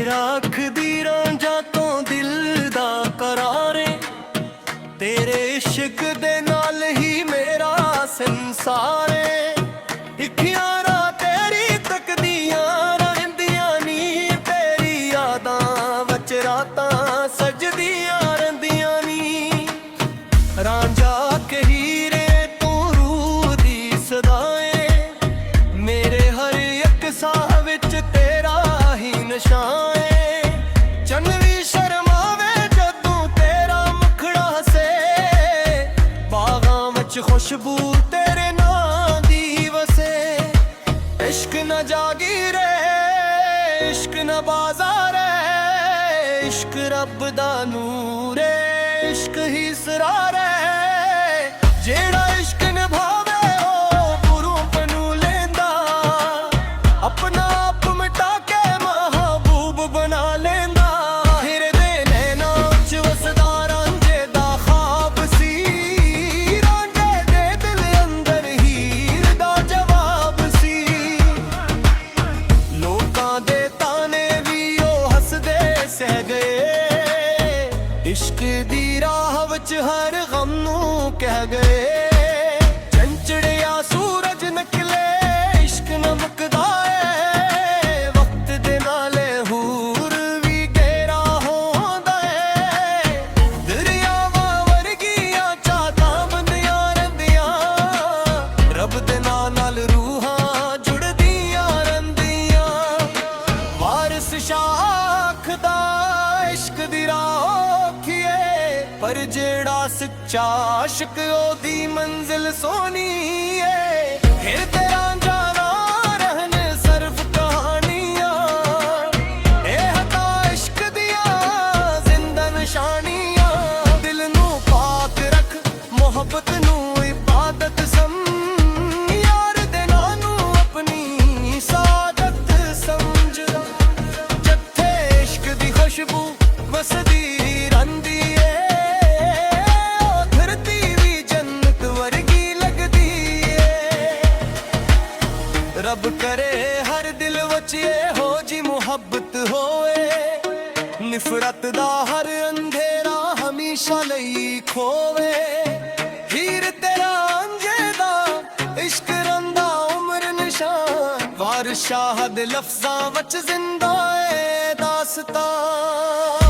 राख दी रांझा तो दिल दा करारे, तेरे इश्क दे नाल ही मेरा संसार है। इखियारा तेरी तकदियां रहिंदियां नी, तेरी यादां वच रातां सजदियां रहिंदियां नी। रांझा कहीरे तू रूह दी सदाए, मेरे हर एक साह विच तेरा ही निशान। खुशबू तेरे नाम दी वसे, इश्क न जागीरे इश्क न बाजार है, इश्क रब दा नूर है, इश्क ही सरार है। जेड़ा इश्क निभावे ओ गुरु बनू लेंदा, अपना आप मिटा के महबूब बना लेंदा। हिरदे नैना च वसदा रांझे दा ख्वाब सी, इश्क दी राह विच हर गम नू कह गए। चंचड़िया सूरज निकले इश्क न मुकदा है, वक्त दे नाले हूर भी गेरा होंदा है। दरियावां वर्गियां चाहतां बंदियां रहिंदियां, रब दे नाल रूहां जुड़दियां रहिंदियां। वारिस शाह आखदा इश्क दी राह पर जेड़ा सच्चा आशिक ओदी मंजिल सोनी है। फिर तेरा जाना रहने सर्फ कहानियां, ए हता इश्क दिया जिंदा निशानियां। दिल नू पाक रख मोहब्बत नू इबादत समझ, यार दे नानू अपनी सादत समझ। जत्थे इश्क दी खुशबू वसदी रहिंदी है, रब करे हर दिल वच हो जी मुहब्बत होए। निफरत दा हर अंधेरा हमेशा लई खोवे, हीर तेरा अंजे दा इश्क रंदा उम्र निशान। वार शाह दे लफ्ज़ां वच जिंदा है दास्तां।